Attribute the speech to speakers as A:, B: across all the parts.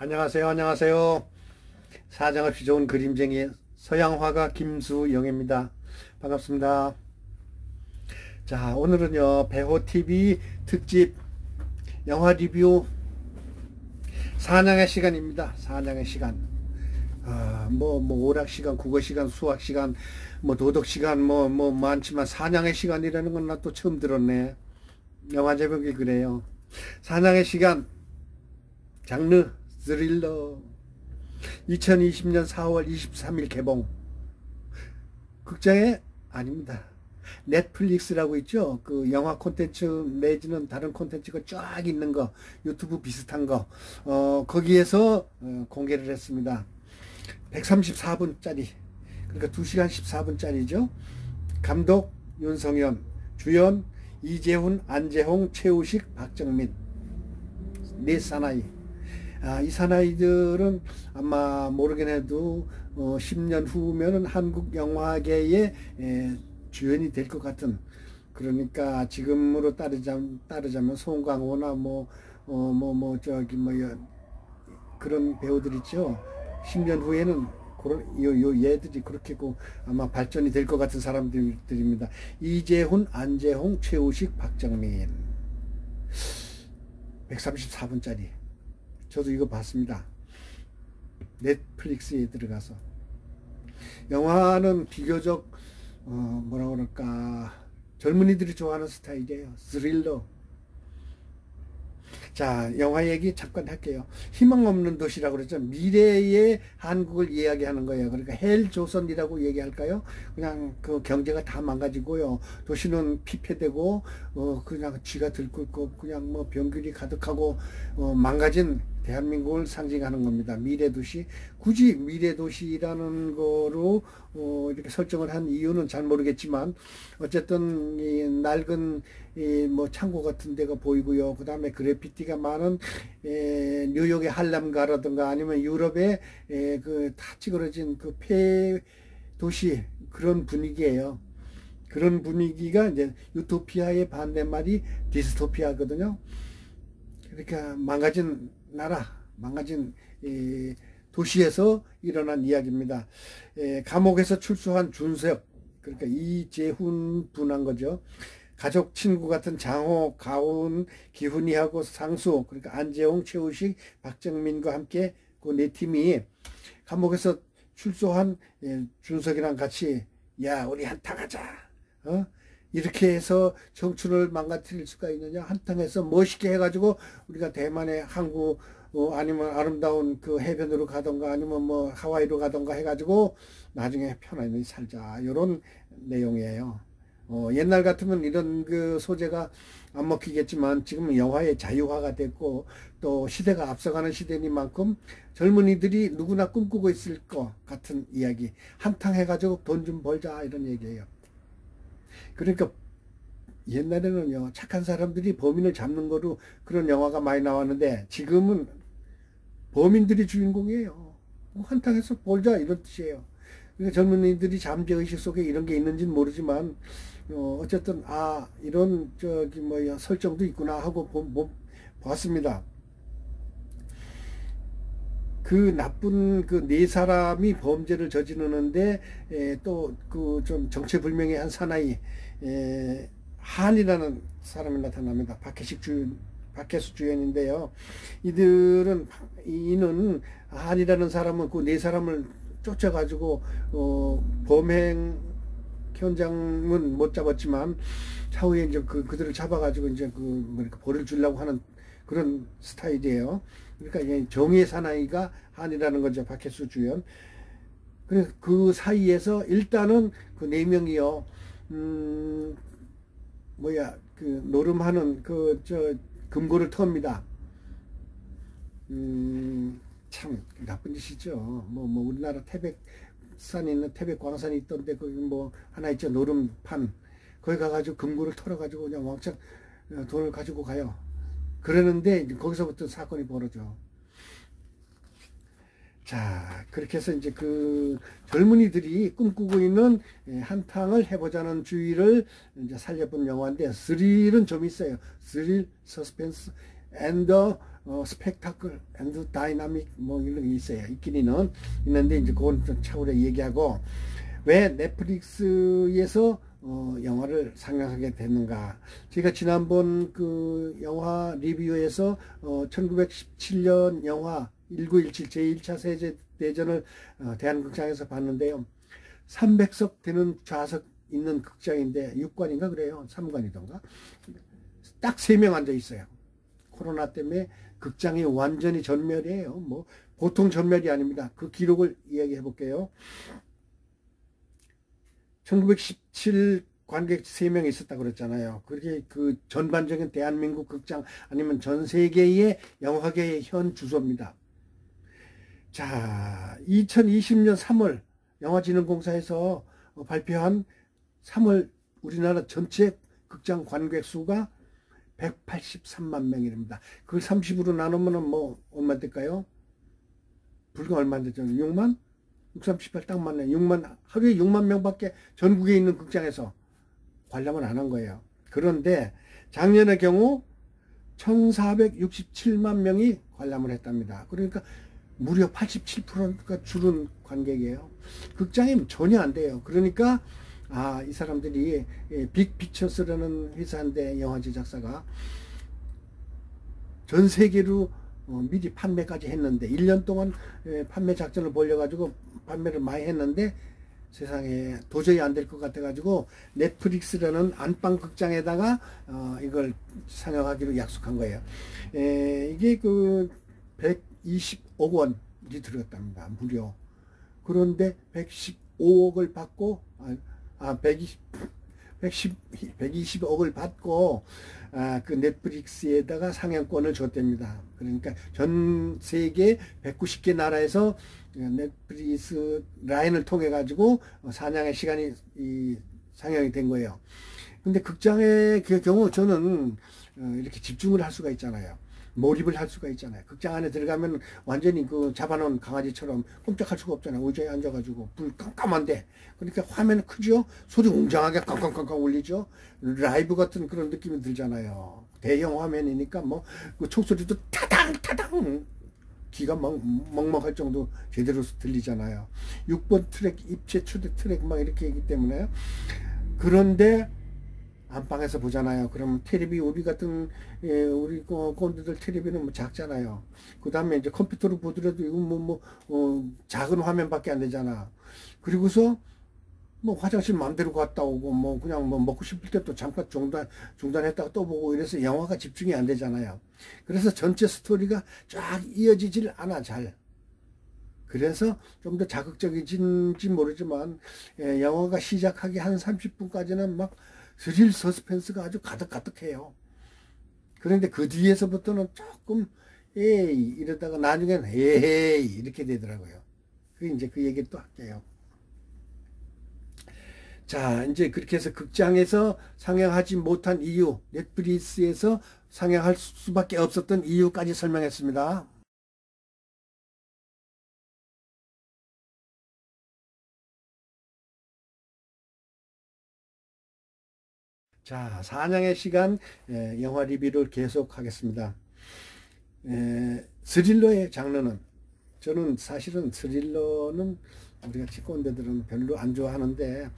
A: 안녕하세요. 안녕하세요. 사정없이 좋은 그림쟁이 서양화가 김수영입니다. 반갑습니다. 자, 오늘은요, 배호TV 특집 영화 리뷰 사냥의 시간입니다. 사냥의 시간. 오락 시간, 국어 시간, 수학 시간, 도덕 시간, 많지만 사냥의 시간이라는 건 나 또 처음 들었네. 영화 제목이 그래요. 사냥의 시간, 장르 스릴러. 2020년 4월 23일 개봉. 극장에 아닙니다. 넷플릭스라고 있죠. 그 영화 콘텐츠 내지는 다른 콘텐츠가 쫙 있는 거, 유튜브 비슷한 거, 거기에서 공개를 했습니다. 134분짜리, 그러니까 2시간 14분짜리죠. 감독 윤성현, 주연 이재훈, 안재홍, 최우식, 박정민, 네 사나이. 이 사나이들은 아마 모르긴 해도 10년 후면은 한국 영화계의 주연이 될 것 같은, 그러니까 지금으로 따르자면 송강호나 그런 배우들 있죠. 10년 후에는 얘들이 그렇게 아마 발전이 될 것 같은 사람들입니다. 이재훈, 안재홍, 최우식, 박정민. 134분짜리. 저도 이거 봤습니다. 넷플릭스에 들어가서. 영화는 비교적 뭐라 그럴까, 젊은이들이 좋아하는 스타일이에요. 스릴러. 자, 영화 얘기 잠깐 할게요. 희망 없는 도시라고 그랬죠. 미래의 한국을 이야기하는 거예요. 그러니까 헬조선이라고 얘기할까요? 그냥 그 경제가 다 망가지고요. 도시는 피폐되고 그냥 쥐가 들끓고 그냥 병균이 가득하고 망가진 대한민국을 상징하는 겁니다. 미래도시. 굳이 미래도시라는 거로 이렇게 설정을 한 이유는 잘 모르겠지만, 어쨌든 이 낡은 창고 같은 데가 보이고요. 그 다음에 그래피티가 많은 뉴욕의 할렘가라든가 아니면 유럽의 다 찌그러진 그 폐도시, 그런 분위기예요. 그런 분위기가 이제 유토피아의 반대말이 디스토피아거든요. 그러니까 망가진 나라, 망가진 도시에서 일어난 이야기입니다. 감옥에서 출소한 준석, 그러니까 이재훈 분한 거죠. 가족, 친구 같은 장호, 가온, 기훈이하고 상수, 그러니까 안재홍, 최우식, 박정민과 함께 그 네 팀이 감옥에서 출소한 준석이랑 같이, 야, 우리 한탕하자. 이렇게 해서 청춘을 망가뜨릴 수가 있느냐. 한탕해서 멋있게 해가지고 우리가 대만의 항구, 아니면 아름다운 그 해변으로 가던가 아니면 하와이로 가던가 해가지고 나중에 편안히 살자, 이런 내용이에요. 옛날 같으면 이런 그 소재가 안 먹히겠지만 지금은 영화의 자유화가 됐고 또 시대가 앞서가는 시대니만큼 젊은이들이 누구나 꿈꾸고 있을 것 같은 이야기. 한탕 해가지고 돈 좀 벌자, 이런 얘기예요. 그러니까 옛날에는요, 착한 사람들이 범인을 잡는 거로 그런 영화가 많이 나왔는데 지금은 범인들이 주인공이에요. 한탕해서 벌자, 이런 뜻이에요. 그러니까 젊은이들이 잠재의식 속에 이런 게 있는지는 모르지만 어쨌든 이런 설정도 있구나 하고 봤습니다. 그 나쁜 그 네 사람이 범죄를 저지르는데 또 그 좀 정체불명의 한 사나이, 한이라는 사람이 나타납니다. 박혜수 주연인데요. 이는 한이라는 사람은 그 네 사람을 쫓아가지고 범행 현장은 못 잡았지만 차후에 이제 그들을 잡아가지고 이제 벌을 주려고 하는 그런 스타일이에요. 그러니까 정의의 사나이가 한이라는 거죠. 박혜수 주연. 그래서 그 사이에서 일단은 그 네 명이요, 노름하는 금고를 텁니다. 참 나쁜 짓이죠. 우리나라 태백산에 있는 태백광산이 있던데 거기 하나 있죠. 노름판. 거기 가가지고 금고를 털어가지고 그냥 왕창 돈을 가지고 가요. 그러는데 거기서부터 사건이 벌어져. 자, 그렇게 해서 이제 그 젊은이들이 꿈꾸고 있는 한탕을 해보자는 주의를 이제 살려본 영화인데, 스릴은 좀 있어요. 스릴, 서스펜스, 앤 더 스펙타클 앤드 다이나믹 뭐 이런 게 있어요. 있기는 있는데 이제 그건 좀 차후에 얘기하고, 왜 넷플릭스에서 영화를 상영하게 됐는가. 제가 지난번 그 영화 리뷰에서 1917년 영화 1917 제1차 세계대전을 대한극장에서 봤는데요. 300석 되는 좌석 있는 극장인데 6관인가 그래요. 3관이던가. 딱 3명 앉아 있어요. 코로나 때문에 극장이 완전히 전멸이에요. 뭐 보통 전멸이 아닙니다. 그 기록을 이야기해 볼게요. 1917 관객 3명이 있었다고 그랬잖아요. 그게 그 전반적인 대한민국 극장 아니면 전 세계의 영화계의 현 주소입니다. 자, 2020년 3월 영화진흥공사에서 발표한 3월 우리나라 전체 극장 관객 수가 183만 명이랍니다. 그걸 30으로 나누면 뭐 얼마 될까요? 불과 얼마 되죠? 6만? 638 딱 맞네. 6만, 하루에 6만 명밖에 전국에 있는 극장에서 관람을 안 한 거예요. 그런데 작년의 경우 1467만 명이 관람을 했답니다. 그러니까 무려 87%가 줄은 관객이에요. 극장이 전혀 안 돼요. 그러니까 이 사람들이 빅피처스라는 회사인데, 영화 제작사가 전 세계로 미리 판매까지 했는데 1년 동안 판매 작전을 벌려가지고 판매를 많이 했는데 세상에 도저히 안 될 것 같아가지고 넷플릭스라는 안방 극장에다가 이걸 상영하기로 약속한 거예요. 이게 그 120억 원이 들었답니다. 무려. 그런데 115억을 받고 120억을 받고 그 넷플릭스에다가 상영권을 줬답니다. 그러니까 전 세계 190개 나라에서 넷플릭스 라인을 통해 가지고 사냥의 시간이 상영이 된 거예요. 근데 극장의 그 경우 저는 이렇게 집중을 할 수가 있잖아요. 몰입을 할 수가 있잖아요. 극장 안에 들어가면 완전히 그 잡아놓은 강아지처럼 꼼짝할 수가 없잖아요. 의자에 앉아가지고 불 깜깜한데, 그러니까 화면은 크죠. 소리 웅장하게 깜깜깜깜 울리죠. 라이브 같은 그런 느낌이 들잖아요. 대형 화면이니까 뭐 그 총소리도 타당 타당 귀가 막 먹먹할 정도 제대로 들리잖아요. 6번 트랙, 입체 초대 트랙 막 이렇게 있기 때문에. 그런데 안방에서 보잖아요. 그러면 테레비, 우리 같은 우리 꼰대들 테레비는 뭐 작잖아요. 그 다음에 이제 컴퓨터로 보더라도 이건 작은 화면밖에 안 되잖아. 그리고서 뭐 화장실 마음대로 갔다 오고 뭐 그냥 뭐 먹고 싶을 때 또 잠깐 중단했다가 또 보고 이래서 영화가 집중이 안 되잖아요. 그래서 전체 스토리가 쫙 이어지질 않아 잘. 그래서 좀 더 자극적인지 모르지만 영화가 시작하기 한 30분까지는 막 스릴 서스펜스가 아주 가득가득해요. 그런데 그 뒤에서부터는 조금 에이 이러다가 나중에는 에이 이렇게 되더라고요. 이제 그 얘기를 또 할게요. 자, 이제 그렇게 해서 극장에서 상영하지 못한 이유, 넷플릭스에서 상영할 수밖에 없었던 이유까지 설명했습니다. 자, 사냥의 시간 영화 리뷰를 계속하겠습니다. 스릴러의 장르는, 저는 사실은 스릴러는 우리가 치과원들은 별로 안 좋아하는데,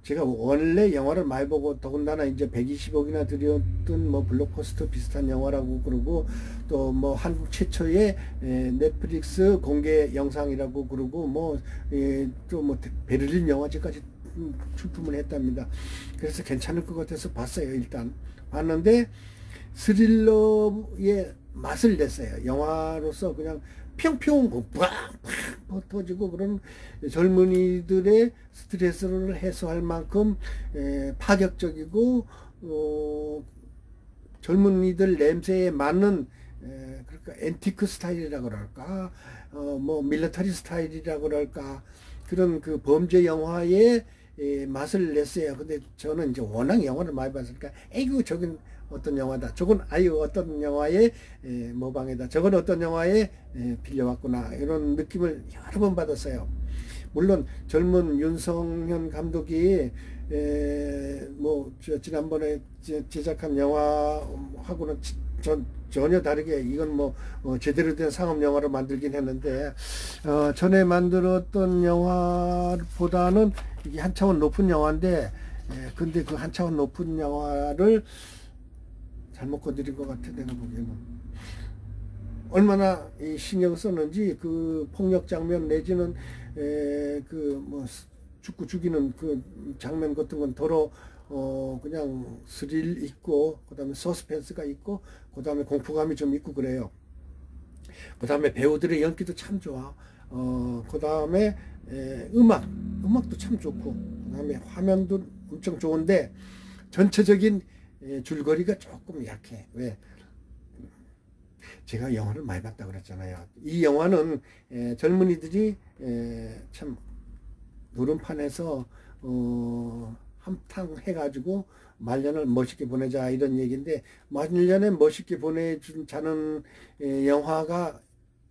A: 제가 원래 영화를 많이 보고 더군다나 이제 120억이나 들였던 뭐 블록버스터 비슷한 영화라고 그러고, 또 뭐 한국 최초의 넷플릭스 공개 영상이라고 그러고, 뭐 또 뭐 베를린 영화제까지 출품을 했답니다. 그래서 괜찮을 것 같아서 봤어요. 일단 봤는데 스릴러의 맛을 냈어요. 영화로서 그냥 평평 팍팍 터지고 그런 젊은이들의 스트레스를 해소할 만큼 파격적이고 젊은이들 냄새에 맞는 그러니까 앤티크 스타일이라 그럴까, 뭐 밀리터리 스타일이라 그럴까, 그런 그 범죄 영화의 맛을 냈어요. 근데 저는 이제 워낙 영화를 많이 봤으니까 에이구 저건 어떤 영화다, 저건 아유 어떤 영화의 모방이다, 저건 어떤 영화에 빌려왔구나, 이런 느낌을 여러 번 받았어요. 물론 젊은 윤성현 감독이 지난번에 제작한 영화하고는 전혀 다르게 이건 뭐 제대로 된 상업 영화로 만들긴 했는데 전에 만들었던 영화보다는 이게 한 차원 높은 영화인데 근데 그 한 차원 높은 영화를 잘못 건드린 것 같아 내가 보기에는. 얼마나 이 신경 썼는지 그 폭력 장면 내지는 그 뭐 죽고 죽이는 그 장면 같은 건 더러 그냥 스릴 있고 그다음에 서스펜스가 있고 그다음에 공포감이 좀 있고 그래요. 그다음에 배우들의 연기도 참 좋아. 그다음에 음악도 참 좋고 그다음에 화면도 엄청 좋은데 전체적인 줄거리가 조금 약해. 왜? 제가 영화를 많이 봤다 그랬잖아요. 이 영화는 젊은이들이 참 노름판에서 한탕 해가지고 말년을 멋있게 보내자 이런 얘기인데 말년에 멋있게 보내자는 영화가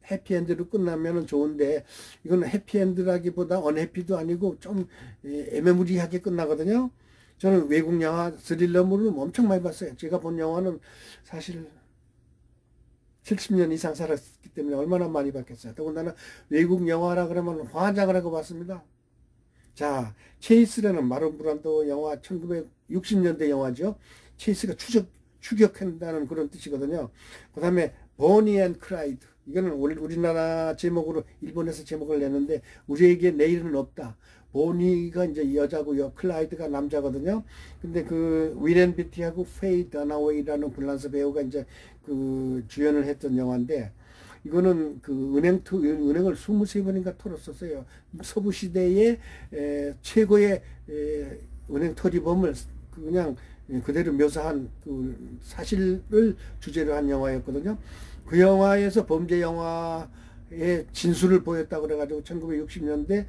A: 해피엔드로 끝나면 좋은데 이건 해피엔드라기보다 언해피도 아니고 좀 애매무리하게 끝나거든요. 저는 외국 영화 스릴러물을 엄청 많이 봤어요. 제가 본 영화는 사실 70년 이상 살았기 때문에 얼마나 많이 봤겠어요. 더군다나 외국 영화라 그러면 환장을 하고 봤습니다. 자, 체이스라는 마론 브란도 영화 1960년대 영화죠. 체이스가 추격한다는 그런 뜻이거든요. 그 다음에 보니 앤 클라이드. 이거는 우리나라 제목으로 일본에서 제목을 냈는데 우리에게 내일은 없다. 보니가 이제 여자고요. 클라이드가 남자거든요. 근데 그 위렌 비티하고 페이 더나웨이라는 불란서 배우가 이제 그 주연을 했던 영화인데 이거는 그 은행을 23번인가 털었었어요. 서부 시대의 최고의 은행 토리범을 그냥 그대로 묘사한 그 사실을 주제로 한 영화였거든요. 그 영화에서 범죄 영화의 진수를 보였다고 그래가지고 1960년대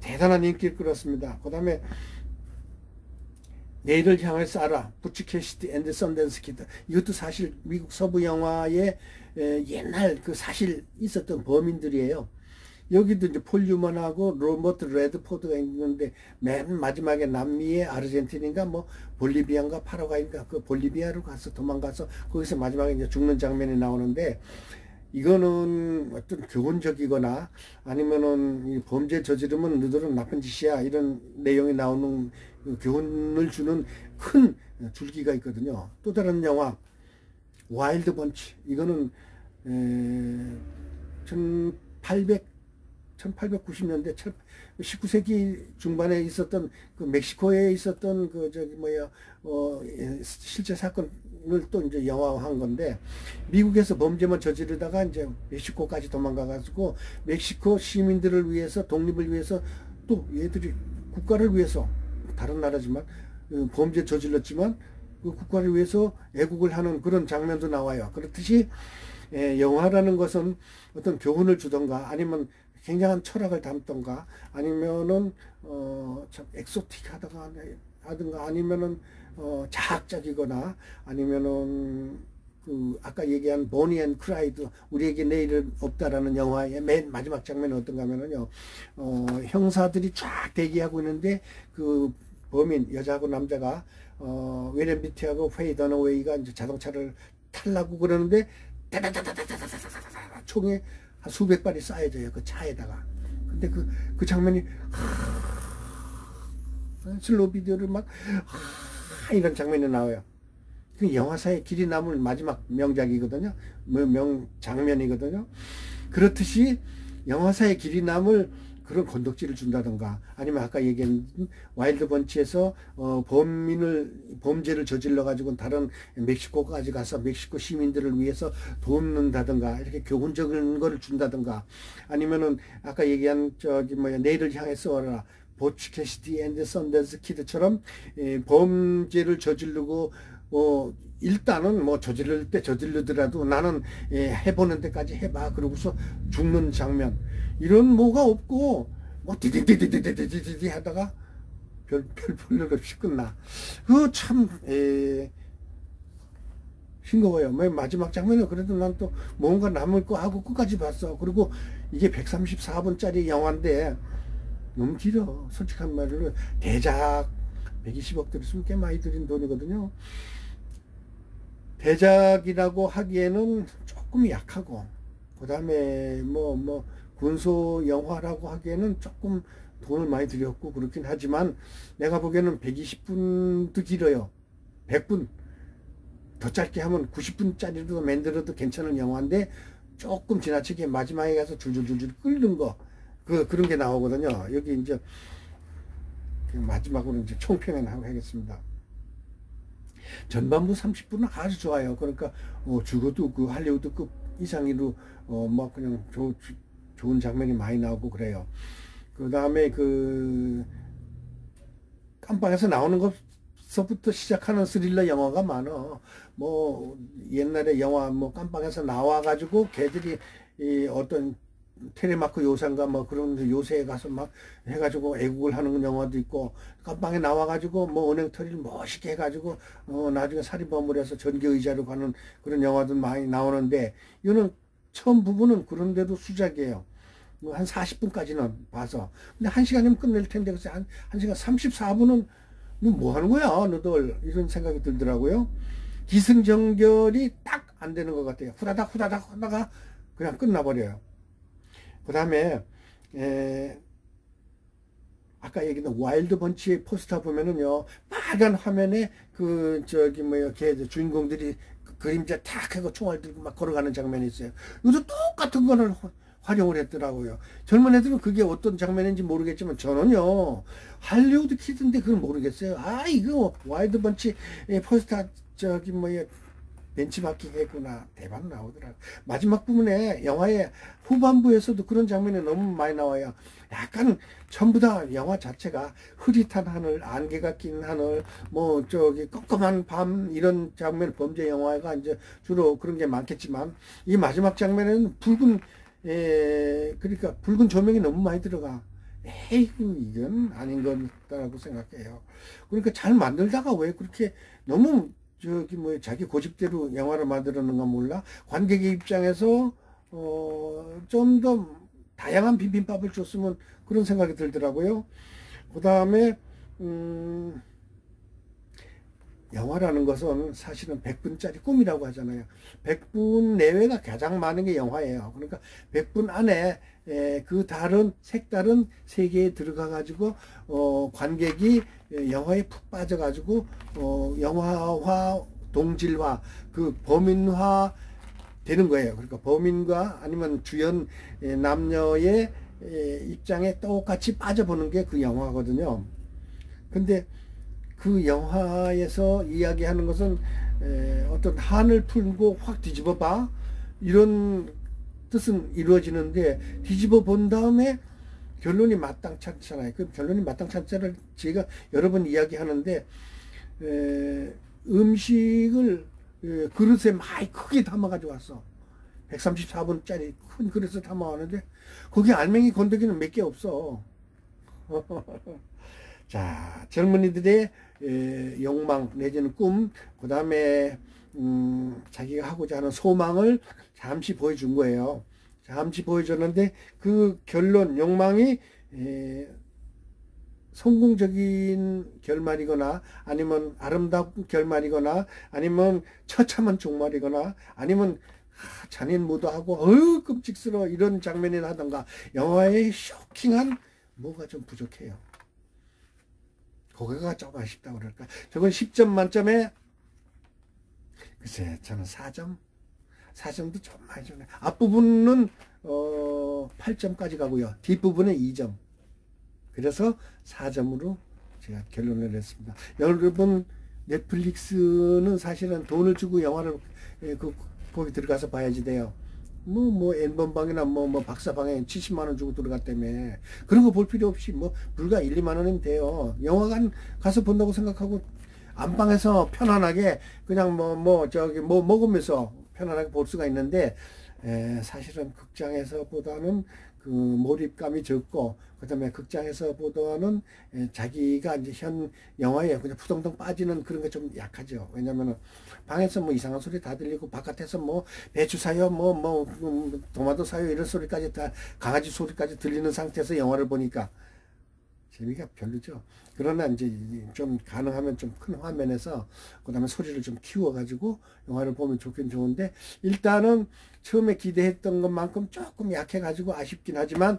A: 대단한 인기를 끌었습니다. 그 다음에 내일을 향해 쏴라, 부치 캐시디 앤드 선댄스 키드. 이것도 사실 미국 서부 영화의 옛날 그 사실 있었던 범인들이에요. 여기도 이제 폴 뉴먼하고 로버트 레드포드가 있는데 맨 마지막에 남미의 아르헨티나인가 뭐 볼리비아인가 파라과이인가 그 볼리비아로 가서 도망가서 거기서 마지막에 이제 죽는 장면이 나오는데 이거는 어떤 교훈적이거나 아니면은 범죄 저지르면 너희들은 나쁜 짓이야 이런 내용이 나오는 그 교훈을 주는 큰 줄기가 있거든요. 또 다른 영화 와일드 번치. 이거는 1890년대 19세기 중반에 있었던 그 멕시코에 있었던 그 저기 뭐야 실제 사건을 또 이제 영화화한 건데 미국에서 범죄만 저지르다가 이제 멕시코까지 도망가 가지고 멕시코 시민들을 위해서 독립을 위해서 또 얘들이 국가를 위해서 다른 나라지만 범죄 저질렀지만 그 국가를 위해서 애국을 하는 그런 장면도 나와요. 그렇듯이 영화라는 것은 어떤 교훈을 주던가 아니면 굉장한 철학을 담던가 아니면은 참 엑소틱하다가 하든가 아니면은 자학적이거나 아니면은 그 아까 얘기한 보니 앤 클라이드 우리에게 내일은 없다라는 영화의 맨 마지막 장면은 어떤가 하면은요 형사들이 쫙 대기하고 있는데 그 범인 여자하고 남자가 위렌 비티하고 페이 더너웨이가 이제 자동차를 타려고 그러는데 다다다다다다다다다다 총에 한 수백 발이 쌓여져요 그 차에다가. 근데 그 장면이 슬로우 비디오를 막 이런 장면이 나와요. 그 영화사의 길이 남을 마지막 명작이거든요. 명장면이거든요. 그렇듯이 영화사의 길이 남을 그런 건덕지를 준다던가 아니면 아까 얘기한 와일드 번치에서 범죄를 저질러 가지고 다른 멕시코까지 가서 멕시코 시민들을 위해서 돕는다던가 이렇게 교훈적인 거를 준다던가 아니면은 아까 얘기한 저기 뭐야 내일을 향해 쏘아라 보치 캐시디 앤드 선댄스 키드처럼 범죄를 저지르고 일단은 뭐 저지를 때 저지르더라도 나는 해보는 데까지 해봐 그러고서 죽는 장면 이런 뭐가 없고 뭐 디디디디디디디디 하다가 별 볼일 없이 끝나. 그거 참 싱거워요. 맨 마지막 장면은 그래도 난 또 뭔가 남을 거 하고 끝까지 봤어. 그리고 이게 134분짜리 영화인데 너무 길어. 솔직한 말로 대작 120억 들였으면 꽤 많이 들인 돈이거든요. 대작이라고 하기에는 조금 약하고, 그 다음에 군소 영화라고 하기에는 조금 돈을 많이 들였고 그렇긴 하지만, 내가 보기에는 120분도 길어요. 100분 더 짧게 하면 90분짜리로 만들어도 괜찮은 영화인데, 조금 지나치게 마지막에 가서 줄줄줄줄 끓는 거, 그런 게 나오거든요. 여기 이제 마지막으로 이제 총평을 하겠습니다. 전반부 30분은 아주 좋아요. 그러니까 죽어도 그 할리우드급 이상으로 그냥 좋은 장면이 많이 나오고 그래요. 그 다음에 그 깜빵에서 나오는 것서부터 시작하는 스릴러 영화가 많아. 옛날에 영화 깜빵에서 나와가지고 걔들이 어떤 테레마크 요새인가 그런 요새에 가서 막 해가지고 애국을 하는 영화도 있고, 깜빵에 나와가지고 은행털이를 멋있게 해가지고 나중에 살인범을 해서 전기의자로 가는 그런 영화도 많이 나오는데, 이거는 처음 부분은 그런데도 수작이에요. 한 40분까지는 봐서. 근데 1시간이면 끝낼 텐데, 그래서 한 1시간 34분은 뭐 하는 거야 너들, 이런 생각이 들더라고요. 기승전결이 딱 안 되는 것 같아요. 후다닥 하다가 그냥 끝나버려요. 그 다음에 아까 얘기했던 와일드 번치의 포스터 보면은요, 빨간 화면에 걔 주인공들이 그림자 탁 하고 총알 들고 막 걸어가는 장면이 있어요. 이것도 똑같은 거를 활용을 했더라고요. 젊은 애들은 그게 어떤 장면인지 모르겠지만, 저는요 할리우드 키드인데 그걸 모르겠어요. 이거 와일드 번치 포스터 벤치마킹 했구나. 대박 나오더라고. 마지막 부분에 영화의 후반부에서도 그런 장면이 너무 많이 나와요. 약간 전부 다 영화 자체가 흐릿한 하늘, 안개가 낀 하늘, 껌껌한 밤, 이런 장면, 범죄 영화가 이제 주로 그런 게 많겠지만, 이 마지막 장면에는 그러니까 붉은 조명이 너무 많이 들어가. 에이구, 이건 아닌 거라고 생각해요. 그러니까 잘 만들다가 왜 그렇게 너무 자기 고집대로 영화를 만들었는가 몰라. 관객의 입장에서 좀 더 다양한 비빔밥을 줬으면, 그런 생각이 들더라고요. 그 다음에 영화라는 것은 사실은 100분짜리 꿈이라고 하잖아요. 100분 내외가 가장 많은 게 영화예요. 그러니까 100분 안에 그 색다른 세계에 들어가 가지고 관객이 영화에 푹 빠져 가지고 영화화, 동질화, 그 범인화 되는 거예요. 그러니까 범인과 아니면 주연 남녀의 입장에 똑같이 빠져보는 게 그 영화거든요. 근데 그 영화에서 이야기하는 것은 어떤 한을 풀고 확 뒤집어 봐, 이런 뜻은 이루어지는데, 뒤집어 본 다음에 결론이 마땅치 않잖아요. 그 결론이 마땅치 않잖아요. 제가 여러 번 이야기하는데, 음식을 그릇에 많이 크게 담아 가지고 왔어. 134분짜리 큰 그릇에 담아 왔는데, 거기 알맹이 건더기는 몇 개 없어. 자, 젊은이들의 욕망 내지는 꿈, 그 다음에 자기가 하고자 하는 소망을 잠시 보여준 거예요. 잠시 보여줬는데, 그 결론, 욕망이 성공적인 결말이거나, 아니면 아름다운 결말이거나, 아니면 처참한 종말이거나, 아니면 잔인무도하고 끔찍스러워, 이런 장면이 나던가, 영화의 쇼킹한 뭐가 좀 부족해요. 거기가 좀 아쉽다 그럴까. 저건 10점 만점에 글쎄, 저는 4점? 4점도 좀 많이 주네. 앞부분은 8점까지 가고요. 뒷부분은 2점. 그래서 4점으로 제가 결론을 냈습니다. 여러분, 넷플릭스는 사실은 돈을 주고 영화를 거기 들어가서 봐야지 돼요. N번방이나 박사방에 70만원 주고 들어갔다며. 그런 거 볼 필요 없이 불과 1, 2만원이면 돼요. 영화관 가서 본다고 생각하고 안방에서 편안하게 그냥 먹으면서 편안하게 볼 수가 있는데, 사실은 극장에서보다는 그 몰입감이 적고, 그 다음에 극장에서보다는 자기가 이제 현 영화에 그냥 푸동동 빠지는 그런 게 좀 약하죠. 왜냐면은 방에서 이상한 소리 다 들리고, 바깥에서 배추 사요, 토마토 사요, 이런 소리까지 다, 강아지 소리까지 들리는 상태에서 영화를 보니까 재미가 별로죠. 그러나 이제 좀 가능하면 좀 큰 화면에서 그다음에 소리를 좀 키워가지고 영화를 보면 좋긴 좋은데 일단은 처음에 기대했던 것만큼 조금 약해가지고 아쉽긴 하지만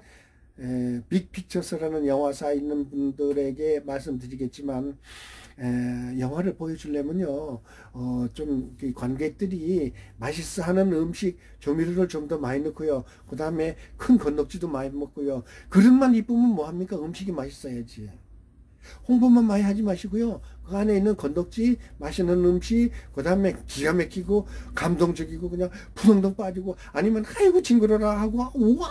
A: 빅픽처스라는 영화사에 있는 분들에게 말씀드리겠지만 영화를 보여주려면요 좀 관객들이 맛있어하는 음식 조미료를 좀 더 많이 넣고요 그 다음에 큰 건더기도 많이 먹고요 그릇만 이쁘면 뭐합니까 음식이 맛있어야지 홍보만 많이 하지 마시고요 그 안에 있는 건더기 맛있는 음식 그 다음에 기가 막히고 감동적이고 그냥 푸덩덩 빠지고 아니면 아이고 징그러라 하고 우와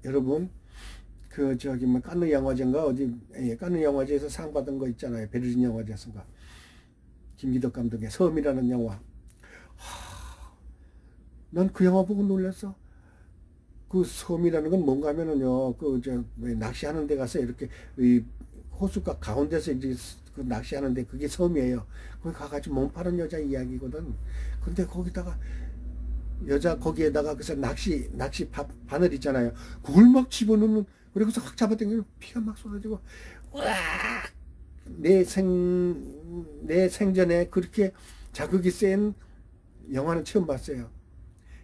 A: 여러분 그 저기 뭐 칸느 영화제인가 어디 칸느 영화제에서 상 받은 거 있잖아요 베를린 영화제에서인가 김기덕 감독의 섬이라는 영화 난 그 영화 보고 놀랐어 그 섬이라는 건 뭔가 하면은요 그 저 낚시하는 데 가서 이렇게 이 호숫가 가운데서 이제 그 낚시하는데 그게 섬이에요 거기 가가지고 몸 파는 여자 이야기거든 근데 거기다가 여자 거기에다가 그래서 낚시 바늘 있잖아요. 그걸 막 집어넣는 그리고서 확 잡아당기면 피가 막 쏟아지고 내 생전에 그렇게 자극이 센 영화는 처음 봤어요.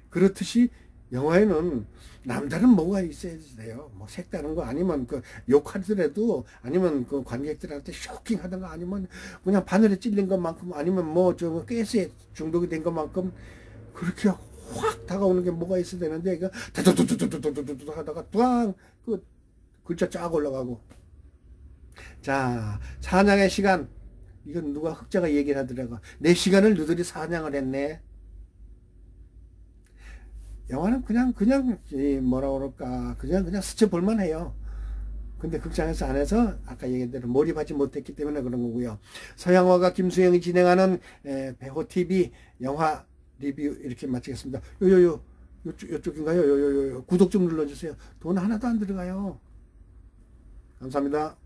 A: 그렇듯이 영화에는 남다른 뭐가 있어야 돼요. 뭐 색다른 거 아니면 그 욕하더라도 아니면 그 관객들한테 쇼킹하던가 아니면 그냥 바늘에 찔린 것만큼 아니면 뭐 저 가스에 중독이 된 것만큼 그렇게 확 다가오는 게 뭐가 있어야 되는데 이거 다다다다다다다다 하다가 뚜앙 그 글자 쫙 올라가고 자 사냥의 시간 이건 누가 흑자가 얘기를 하더라고 내 시간을 너희들이 사냥을 했네 영화는 그냥 뭐라 그럴까 그냥 스쳐볼만 해요 근데 극장에서 안 해서 아까 얘기한 대로 몰입하지 못했기 때문에 그런 거고요 서양화가 김수영이 진행하는 배호TV 영화 리뷰 이렇게 마치겠습니다. 요쪽인가요? 구독 좀 눌러주세요. 돈 하나도 안 들어가요. 감사합니다.